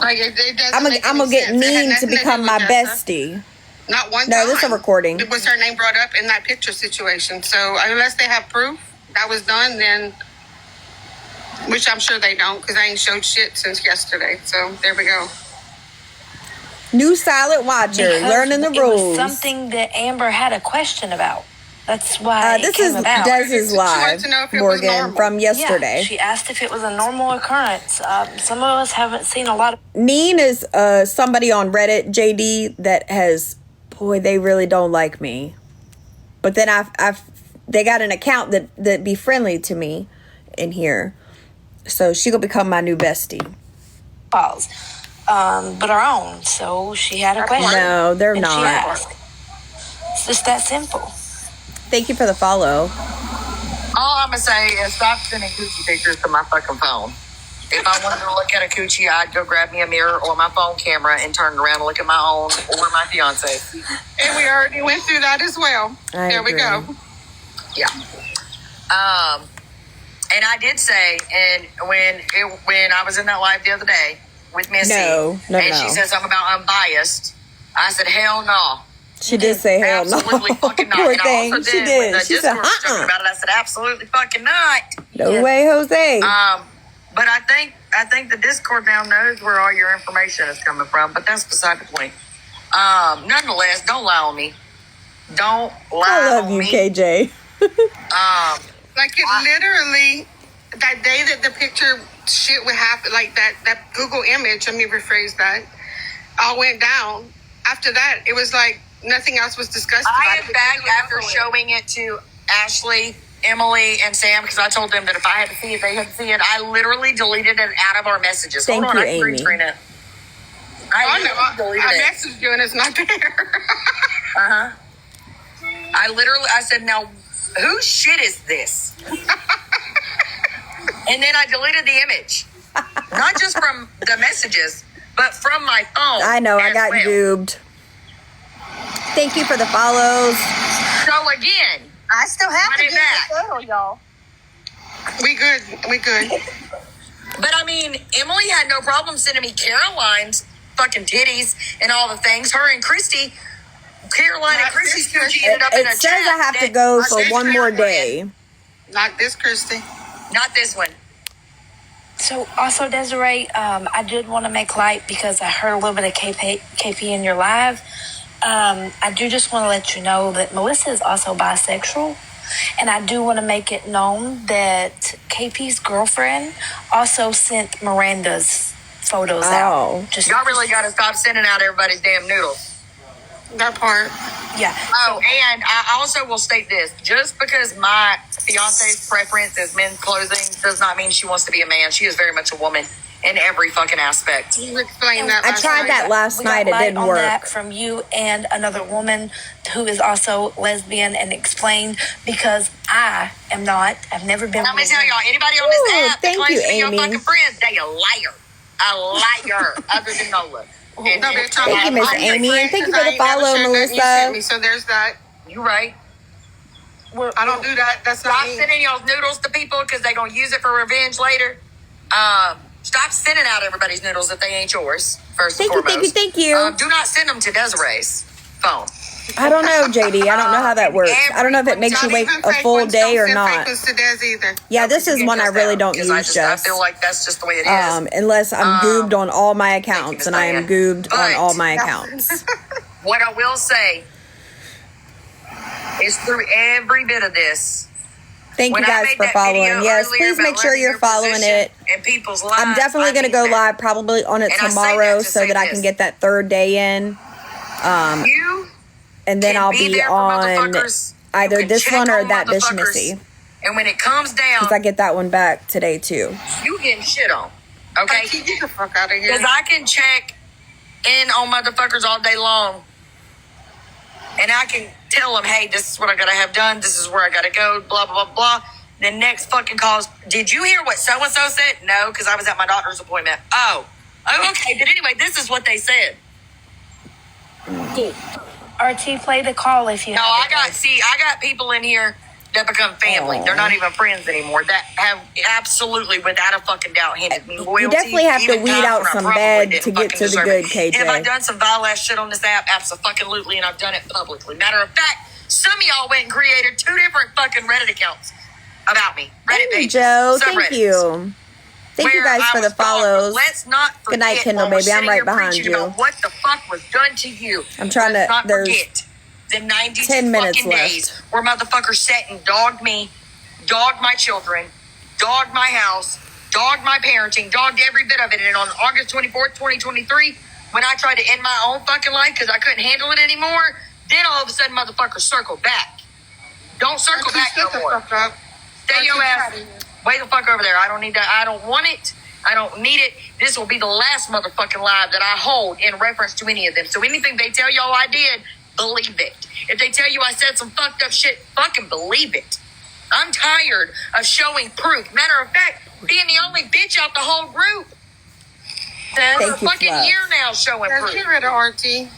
S5: Like it doesn't
S1: I'm
S5: make
S1: gonna
S5: any
S1: get
S5: sense. It had
S1: mean to
S5: nothing do
S1: become
S5: with
S1: my
S5: Jessa.
S1: bestie.
S5: Not one
S1: No,
S5: time.
S1: this is a recording.
S5: Was her name brought up in that picture situation? So unless they have proof that was done, then which I'm sure they don't because I ain't showed shit since yesterday. So there we go.
S1: New silent watcher,
S6: Because
S1: learning the
S6: it
S1: rules.
S6: was something that Amber had a question about. That's why
S1: This
S6: it came
S1: is
S6: about.
S1: Dez's
S5: She wanted
S1: live,
S5: to know if it was
S1: Morgan,
S5: normal.
S1: from yesterday.
S6: Yeah, she asked if it was a normal occurrence. Some of us haven't seen a lot of
S1: Neen is somebody on Reddit, JD, that has, boy, they really don't like me. But then they got an account that be friendly to me in here. So she gonna become my new bestie.
S6: calls, but our own. So she had a question.
S1: No, they're
S6: and
S1: not.
S6: She asked. It's just that simple.
S1: Thank you for the follow.
S3: All I'm gonna say is stop sending coochie pictures to my fucking phone. If I wanted to look at a coochie, I'd go grab me a mirror or my phone camera and turn it around and look at my own or my fiance.
S5: And we already went through that as well.
S1: I
S5: There we
S1: agree.
S5: go.
S3: Yeah. And I did say, and when I was in that live the other day with Missy,
S1: No,
S3: and she said something about unbiased, I said, hell no.
S1: She did say hell no.
S3: Absolutely fucking not.
S1: Poor
S3: And I
S1: thing.
S3: also
S1: She
S3: when
S1: did.
S3: the
S1: She said,
S3: Discord was talking about it, I said, absolutely fucking not.
S1: No way, Jose.
S3: But I think the Discord now knows where all your information is coming from, but that's beside the point. Nonetheless, don't lie on me. Don't lie
S1: I love
S3: on
S1: you,
S3: me.
S1: KJ.
S5: Like it literally, that day that the picture shit would happen, like that Google image, let me rephrase that, all went down. After that, it was like nothing else was discussed
S3: I,
S5: about
S3: in
S5: it.
S3: fact, after showing it to Ashley, Emily, and Sam, because I told them that if I had to see it, they had to see it. I literally deleted it out of our messages.
S1: Thank
S3: Hold on,
S1: you,
S3: I can green
S1: Amy.
S3: screen it. I deleted
S5: I
S3: it.
S5: messaged you and it's not there.
S3: I said, now, whose shit is this? And then I deleted the image. Not just from the messages, but from my phone.
S1: I know, I
S3: as
S1: got
S3: well.
S1: goobed. Thank you for the follows.
S3: So again,
S4: I still have
S3: Run
S4: to
S3: it
S4: do
S3: back.
S4: the photo, y'all.
S5: We good. We good.
S3: but I mean, Emily had no problem sending me Caroline's fucking titties and all the things. Her and Christy, Caroline and Christy's coochie ended up in
S1: It
S3: a
S1: says
S3: chat
S1: I have to
S3: that
S1: go
S3: I
S1: for
S3: said
S1: one more
S3: Caroline.
S1: day.
S5: Not this, Christy.
S3: Not this one.
S6: So also, Desiree, I did want to make light because I heard a little bit of KP in your live. I do just want to let you know that Melissa is also bisexual. And I do want to make it known that KP's girlfriend also sent Miranda's photos out. Just
S3: Y'all really got to stop sending out everybody's damn noodles.
S5: That part.
S6: yeah.
S3: Oh, and I also will state this. Just because my fiance's preference is men's clothing does not mean she wants to be a man. She is very much a woman in every fucking aspect.
S5: You explained that.
S1: I
S5: last
S1: tried
S5: night.
S1: that last
S6: We got
S1: night. It
S6: light
S1: didn't
S6: on
S1: work.
S6: that from you and another woman who is also lesbian, and explained because I am not. I've never been.
S3: I'm going
S6: with
S3: to tell
S6: a
S3: y'all,
S6: woman.
S3: anybody on
S1: Ooh,
S3: this app that
S1: thank
S3: claims
S1: you,
S3: to be your
S1: Amy.
S3: fucking friend, they a liar. A liar. Other than Nola. And
S5: No, they're talking
S1: Thank you, Miss
S5: about
S1: Amy, and thank you
S5: because
S1: for
S5: I
S1: the
S5: ain't never
S1: follow,
S5: shared nothing you
S1: Melissa.
S5: sent me, so there's that.
S3: you right.
S5: I don't do that. That's not
S3: Stop
S5: me.
S3: sending y'all's noodles to people because they're going to use it for revenge later. Stop sending out everybody's noodles if they ain't yours, first and
S1: Thank you,
S3: foremost.
S1: thank you, thank you.
S3: Do not send them to Desiree's phone.
S1: I don't know, JD. I don't know how that works. I don't know if it makes you
S5: Not
S1: wait
S5: even
S1: a
S5: fake
S1: full
S5: ones.
S1: day
S5: Don't
S1: or
S5: send
S1: not.
S5: fake ones to Des either.
S1: Yeah, this is one I really don't use,
S3: I
S1: Jess.
S3: feel like that's just the way it is.
S1: Unless I'm goobed on all my accounts,
S3: Miss
S1: and I am
S3: Diane.
S1: goobed on
S3: But-
S1: all my accounts.
S3: What I will say is through every bit of this.
S1: Thank you
S3: When I
S1: guys
S3: made
S1: for
S3: that
S1: following.
S3: video
S1: Yes,
S3: earlier
S1: please
S3: about
S1: make sure
S3: learning
S1: you're
S3: your
S1: following
S3: position
S1: it.
S3: in people's lives,
S1: I'm definitely
S3: I
S1: going to
S3: mean
S1: go
S3: that.
S1: live probably on it
S3: And I say
S1: tomorrow
S3: that to
S1: so
S3: say
S1: that I
S3: this.
S1: can get that third day in.
S3: You
S1: And then
S3: can
S1: I'll
S3: be
S1: be
S3: there for
S1: on
S3: motherfuckers. You
S1: either
S3: can
S1: this
S3: check
S1: one or
S3: on
S1: that bitch
S3: motherfuckers.
S1: Missy.
S3: And when it comes down,
S1: Because I get that one back today too.
S3: you getting shit on. Okay?
S5: Get the fuck out of here.
S3: Because I can check in on motherfuckers all day long. And I can tell them, hey, this is what I got to have done. This is where I got to go, blah, blah, blah, blah. The next fucking calls, did you hear what so-and-so said? No, because I was at my doctor's appointment. Oh, okay. But anyway, this is what they said.
S6: RT, play the call if you
S3: No,
S6: have
S3: I
S6: it.
S3: got people in here that become family. They're not even friends anymore. That have absolutely, without a fucking doubt, handed me loyalty.
S1: You definitely have to
S3: even
S1: weed
S3: times
S1: out
S3: when I
S1: some
S3: probably
S1: bad
S3: didn't
S1: to get
S3: fucking
S1: to the
S3: deserve
S1: good,
S3: it. And have I
S1: KJ.
S3: done some vile ass shit on this app? Absolutely, and I've done it publicly. Matter of fact, some of y'all went and created 2 different fucking Reddit accounts about me. Reddit
S1: Hey,
S3: pages.
S1: Joe. Thank
S3: subreddits,
S1: you. Thank you
S3: where
S1: guys
S3: I
S1: for the
S3: was gone. But
S1: follows.
S3: let's not forget
S1: Good night, Kendall,
S3: while we're
S1: baby. I'm
S3: sitting
S1: right
S3: here
S1: behind
S3: preaching
S1: you.
S3: about what the fuck was done to you.
S1: I'm trying
S3: Let's
S1: to-
S3: not
S1: there's
S3: forget the 92
S1: 10 minutes
S3: fucking days
S1: left.
S3: where motherfuckers sat and dogged me, dogged my children, dogged my house, dogged my parenting, dogged every bit of it. And on August 24th, 2023, when I tried to end my own fucking life because I couldn't handle it anymore, then all of a sudden motherfuckers circle back. Don't circle back no
S5: Shut the
S3: more.
S5: fuck up.
S3: Stay your ass way the fuck over there. I don't need that. I don't want it. I don't need it. This will be the last motherfucking live that I hold in reference to any of them. So anything they tell y'all I did, believe it. If they tell you I said some fucked up shit, fucking believe it. I'm tired of showing proof. Matter of fact, being the only bitch out the whole group. For a
S1: Thank you,
S3: fucking
S1: Fluff.
S3: year now showing
S5: Des,
S3: proof.
S5: get rid of RT.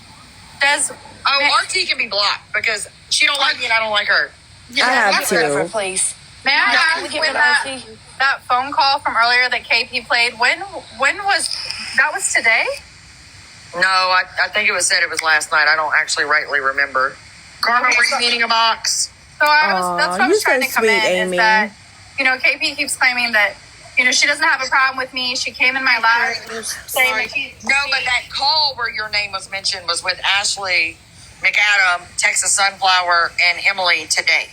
S3: RT can be blocked because she don't like me and I don't like her.
S1: I have
S6: Get rid of her,
S1: to.
S6: please.
S4: May I
S6: Can
S4: ask
S6: we get
S4: when
S6: rid of RT?
S4: that phone call from earlier that KP played, when was that? Was today?
S3: No, I think it was said it was last night. I don't actually rightly remember. Karma,
S4: Okay,
S3: were you
S4: so-
S3: meeting a box?
S4: So that's
S1: Aw,
S4: what I
S1: you're
S4: was trying
S1: so
S4: to come
S1: sweet,
S4: in
S1: Amy.
S4: is that, KP keeps claiming that, she doesn't have a problem with me. She came in my live saying that
S3: No, but that call where your name was mentioned was with Ashley McAdam, Texas Sunflower, and Emily today.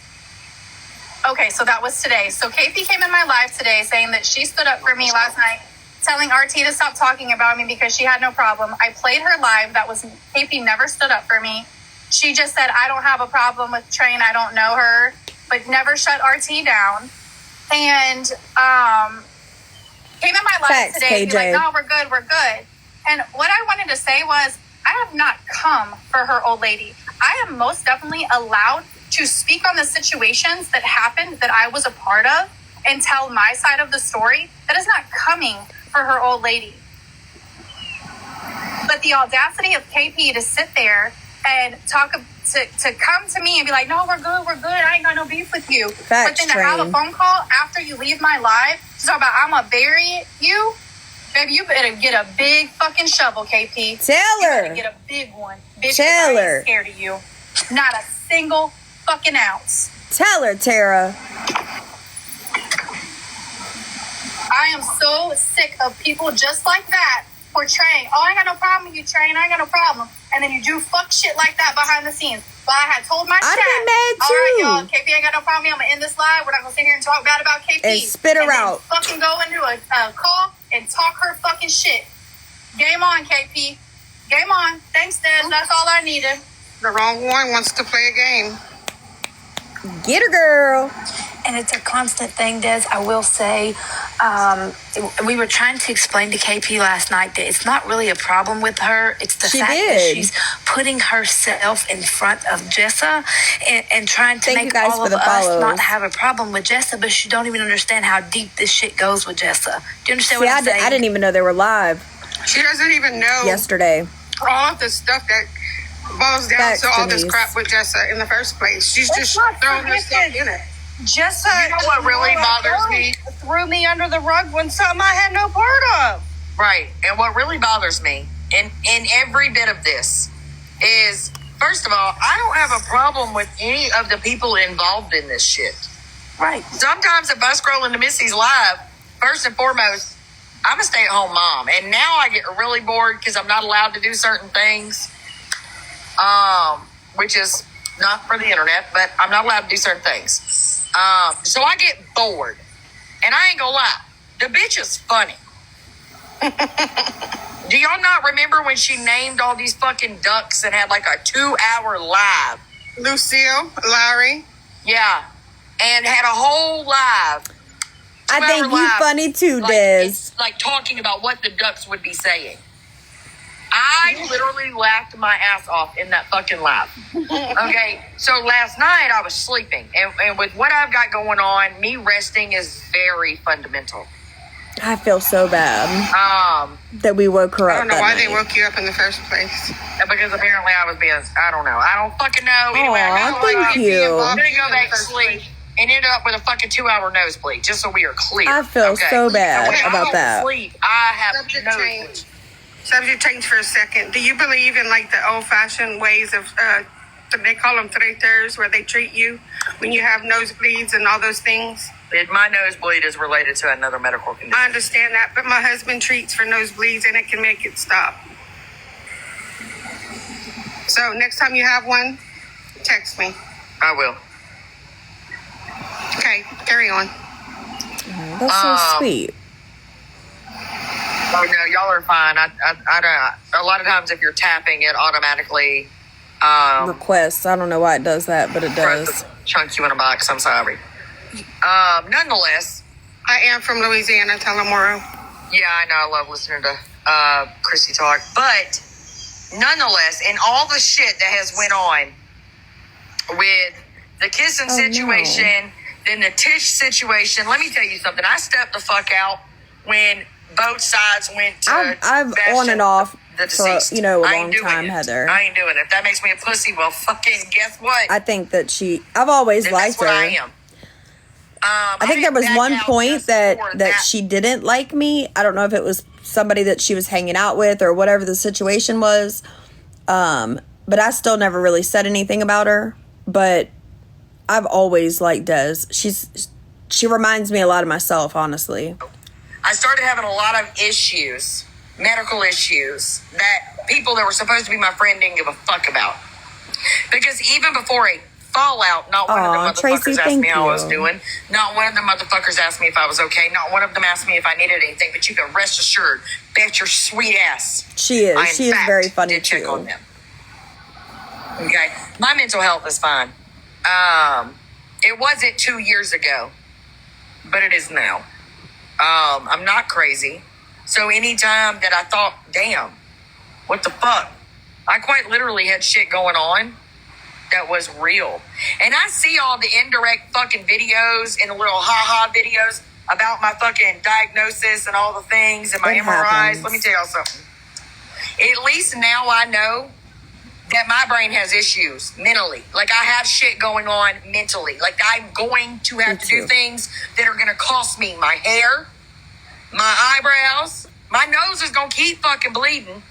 S4: Okay, so that was today. So KP came in my live today saying that she stood up for me last night, telling RT to stop talking about me because she had no problem. I played her live. That was KP never stood up for me. She just said, I don't have a problem with Train. I don't know her. but never shut RT down. And came in my life
S1: Facts,
S4: today and be like,
S1: KJ.
S4: no, we're good. And what I wanted to say was, I have not come for her old lady. I am most definitely allowed to speak on the situations that happened that I was a part of and tell my side of the story. That is not coming for her old lady. But the audacity of KP to sit there and to come to me and be like, no, we're good, I ain't got no beef with you.
S1: Facts,
S4: but then to have a
S1: Train.
S4: phone call after you leave my live to talk about I'm gonna bury you, baby, you better get a big fucking shovel, KP.
S1: Tell
S4: You better
S1: her.
S4: get a big one. Bitch, 'cause
S1: Tell
S4: I
S1: her.
S4: ain't scared of you. Not a single fucking ounce.
S1: Tell her, Tara.
S4: I am so sick of people just like that portraying, oh, I ain't got no problem with you, Train. I ain't got no problem. And then you do fuck shit like that behind the scenes. But I had told my
S1: I'd
S4: chat,
S1: be mad
S4: all right,
S1: too.
S4: y'all, KP ain't got no problem. I'm going to end this live. We're not going to sit here and talk bad about KP.
S1: And spit her
S4: then
S1: out.
S4: fucking go into a call and talk her fucking shit. Game on, KP. Game on. Thanks, Des. That's all I needed.
S5: The wrong one wants to play a game.
S1: Get her, girl.
S6: And it's a constant thing, Des. I will say, we were trying to explain to KP last night that it's not really a problem with her. It's the
S1: She
S6: fact that
S1: did.
S6: she's putting herself in front of Jessa and trying to
S1: Thank you
S6: make
S1: guys
S6: all
S1: for
S6: of
S1: the
S6: us
S1: follows.
S6: not have a problem with Jessa, but she don't even understand how deep this shit goes with Jessa. Do you understand
S1: See,
S6: what I'm saying?
S1: I didn't even know they were live
S5: She doesn't even know
S1: yesterday.
S5: all of the stuff that boils down
S1: Facts,
S5: to all this
S1: Denise.
S5: crap with Jessa in the first place. She's
S4: Let's
S5: just
S4: not
S5: throwing
S4: forget
S5: herself
S4: that
S5: in it.
S4: Jessa,
S3: You know what really bothers me?
S4: Threw me under the rug when something I had no part of.
S3: Right. And what really bothers me in every bit of this is, first of all, I don't have a problem with any of the people involved in this shit.
S6: Right.
S3: Sometimes if I scroll into Missy's live, first and foremost, I'm a stay-at-home mom. And now I get really bored because I'm not allowed to do certain things, which is not for the internet, but I'm not allowed to do certain things. So I get bored. And I ain't gonna lie, the bitch is funny. Do y'all not remember when she named all these fucking ducks and had like a 2-hour live?
S5: Lucille, Larry.
S3: Yeah. And had a whole live.
S1: I
S3: 2-hour
S1: think you
S3: live,
S1: funny too,
S3: like,
S1: Des.
S3: it's like talking about what the ducks would be saying. I literally laughed my ass off in that fucking live. Okay, so last night I was sleeping, and with what I've got going on, me resting is very fundamental.
S1: I feel so bad that we woke her
S5: I
S1: up.
S5: don't know
S1: that
S5: why they
S1: night.
S5: woke you up in the first place.
S3: Because apparently I was being, I don't know. I don't fucking know. Anyway, I
S1: Aw,
S3: got
S1: thank you.
S3: I'm gonna go back to sleep and end up with a fucking 2-hour nosebleed, just so we are clear.
S1: I feel so bad
S3: When I
S1: about
S3: don't
S1: that.
S3: sleep, I have
S5: Subject
S3: nosebleed.
S5: change. Subject change for a second. Do you believe in like the old-fashioned ways of, they call them traitors, where they treat you when you have nosebleeds and all those things?
S3: My nosebleed is related to another medical condition.
S5: I understand that, but my husband treats for nosebleeds and it can make it stop. So next time you have one, text me.
S3: I will.
S5: Okay, carry on.
S1: That's so sweet.
S3: Oh no, y'all are fine. I don't. A lot of times, if you're tapping, it automatically
S1: Requests. I don't know why it does that, but it does.
S3: chunks you in a box. I'm sorry. Nonetheless,
S5: I am from Louisiana, Talamoro.
S3: yeah, I know. I love listening to Chrissy talk, but nonetheless, in all the shit that has went on with the kissing situation, then the Tish situation. Let me tell you something. I stepped the fuck out when both sides went to.
S1: I've
S3: Bastion,
S1: on and off
S3: the
S1: for
S3: deceased.
S1: a
S3: I
S1: long
S3: ain't doing
S1: time,
S3: it.
S1: Heather.
S3: I ain't doing it. If that makes me a pussy, well, fucking guess what?
S1: I think that I've always
S3: Then
S1: liked
S3: that's what
S1: her.
S3: I am.
S1: I think there
S3: didn't
S1: was
S3: back
S1: one
S3: out
S1: point
S3: just
S1: that
S3: for
S1: she didn't like me. I don't know if it was somebody that she was hanging out with or whatever the situation was. But I still never really said anything about her. But I've always liked Des. She reminds me a lot of myself, honestly.
S3: I started having a lot of issues, medical issues, that people that were supposed to be my friend didn't give a fuck about. Because even before a fallout, not one of the motherfuckers
S1: Tracy,
S3: asked
S1: thank
S3: me how I was
S1: you.
S3: doing. Not one of the motherfuckers asked me if I was okay. Not one of them asked me if I needed anything. But you can rest assured, bet your sweet ass.
S1: She is.
S3: I, in
S1: She is
S3: fact,
S1: very funny
S3: did check
S1: too.
S3: on them. Okay, my mental health is fine. It wasn't 2 years ago, but it is now. I'm not crazy. So anytime that I thought, damn, what the fuck? I quite literally had shit going on that was real. And I see all the indirect fucking videos and the little ha-ha videos about my fucking diagnosis and all the things and my
S1: It
S3: MRIs.
S1: happens.
S3: Let me tell y'all something. At least now I know that my brain has issues mentally. Like, I have shit going on mentally. Like, I'm going to have to do things that are going to cost me my hair, my eyebrows. My nose is going to keep fucking bleeding.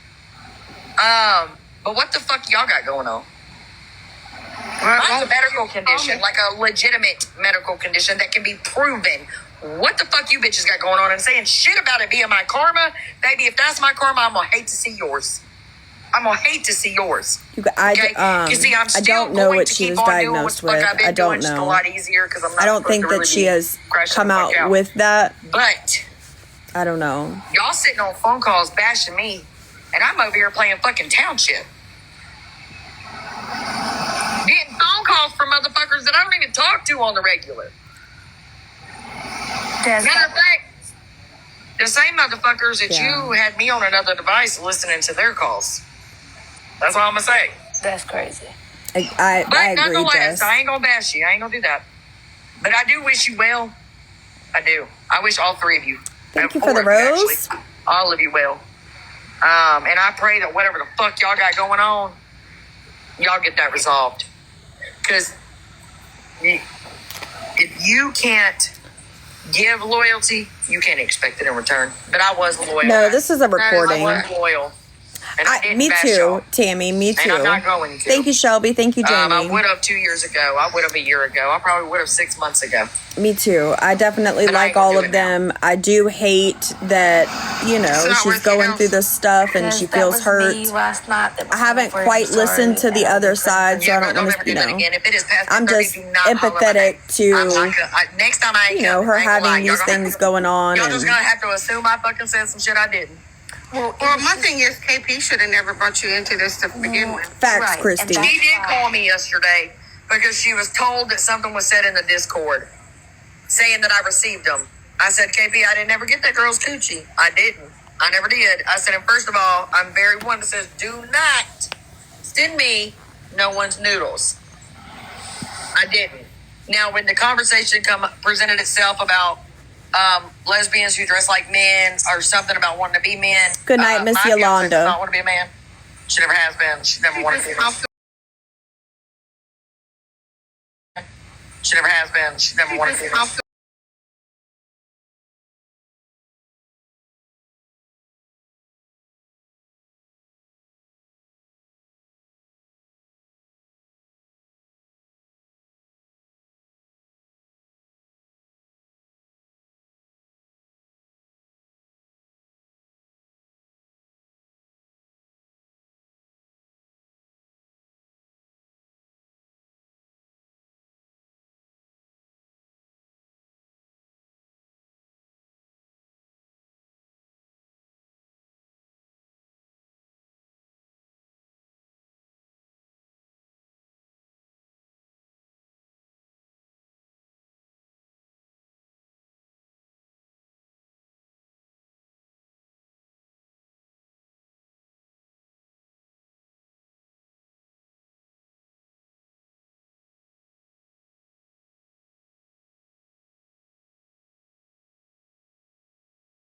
S3: But what the fuck y'all got going on? Mine's a medical condition, like a legitimate medical condition that can be proven. What the fuck you bitches got going on and saying shit about it being my karma? Baby, if that's my karma, I'm going to hate to see yours. I'm going to hate to see yours.
S1: You see, I'm still I don't know
S3: going
S1: what
S3: to
S1: she
S3: keep
S1: was
S3: on doing
S1: diagnosed
S3: what the
S1: with.
S3: fuck I've been
S1: I don't
S3: doing, just a
S1: know.
S3: lot easier because I'm not
S1: I don't
S3: supposed
S1: think
S3: to
S1: that
S3: really
S1: she
S3: be
S1: has
S3: crashing
S1: come
S3: the fuck
S1: out with that.
S3: But
S1: I don't know.
S3: y'all sitting on phone calls bashing me, and I'm over here playing fucking township. Getting phone calls from motherfuckers that I don't even talk to on the regular. Matter of fact, the same motherfuckers that you had me on another device listening to their calls. That's all I'm gonna say.
S6: That's crazy.
S1: I agree,
S3: nonetheless,
S1: Jess.
S3: I ain't gonna bash you. I ain't gonna do that. But I do wish you well. I do. I wish all three of you.
S1: Thank you for the rose.
S3: Actually, all of you well. And I pray that whatever the fuck y'all got going on, y'all get that resolved. Because if you can't give loyalty, you can't expect it in return. But I was loyal.
S1: No, this is a recording.
S3: I was loyal. And I didn't
S1: Me
S3: bash
S1: too,
S3: y'all.
S1: Tammy. Me too.
S3: And I'm not going to.
S1: Thank you, Shelby. Thank you, Jamie.
S3: I would have 2 years ago. I would have a year ago. I probably would have 6 months ago.
S1: Me too. I definitely
S3: But I
S1: like
S3: ain't gonna
S1: all
S3: do
S1: of
S3: it now.
S1: them. I do hate that,
S5: not
S1: she's
S5: worth
S1: going
S5: your
S1: through
S5: house.
S1: this stuff and she feels hurt.
S6: Last night
S1: I haven't quite listened to the other side, so I don't
S3: don't
S1: want
S3: ever
S1: to,
S3: do that again. If it is past
S1: I'm
S3: 30,
S1: just
S3: do not holler my name.
S1: empathetic to,
S3: I'm not gonna, next time I ain't coming.
S1: her
S3: I ain't gonna lie.
S1: having
S3: Y'all
S1: these
S3: gonna have
S1: things
S3: to-
S1: going on.
S3: Y'all
S1: And
S3: just gonna have to assume I fucking said some shit I didn't.
S5: Well, my thing is, KP should have never brought you into this to begin with.
S1: facts,
S6: Right,
S1: Christy.
S6: and
S3: She did call me yesterday because she was told that something was said in the Discord saying that I received them. I said, KP, I didn't ever get that girl's coochie. I didn't. I never did. I said, and first of all, I'm very one that says, do not send me no one's noodles. I didn't. Now, when the conversation presented itself about lesbians who dress like men or something about wanting to be men.
S1: Good night, Miss
S3: my fiance
S1: Yolanda.
S3: does not want to be a man. She never has been. She never wanted to be a man. She never has been. She never wanted to be a man.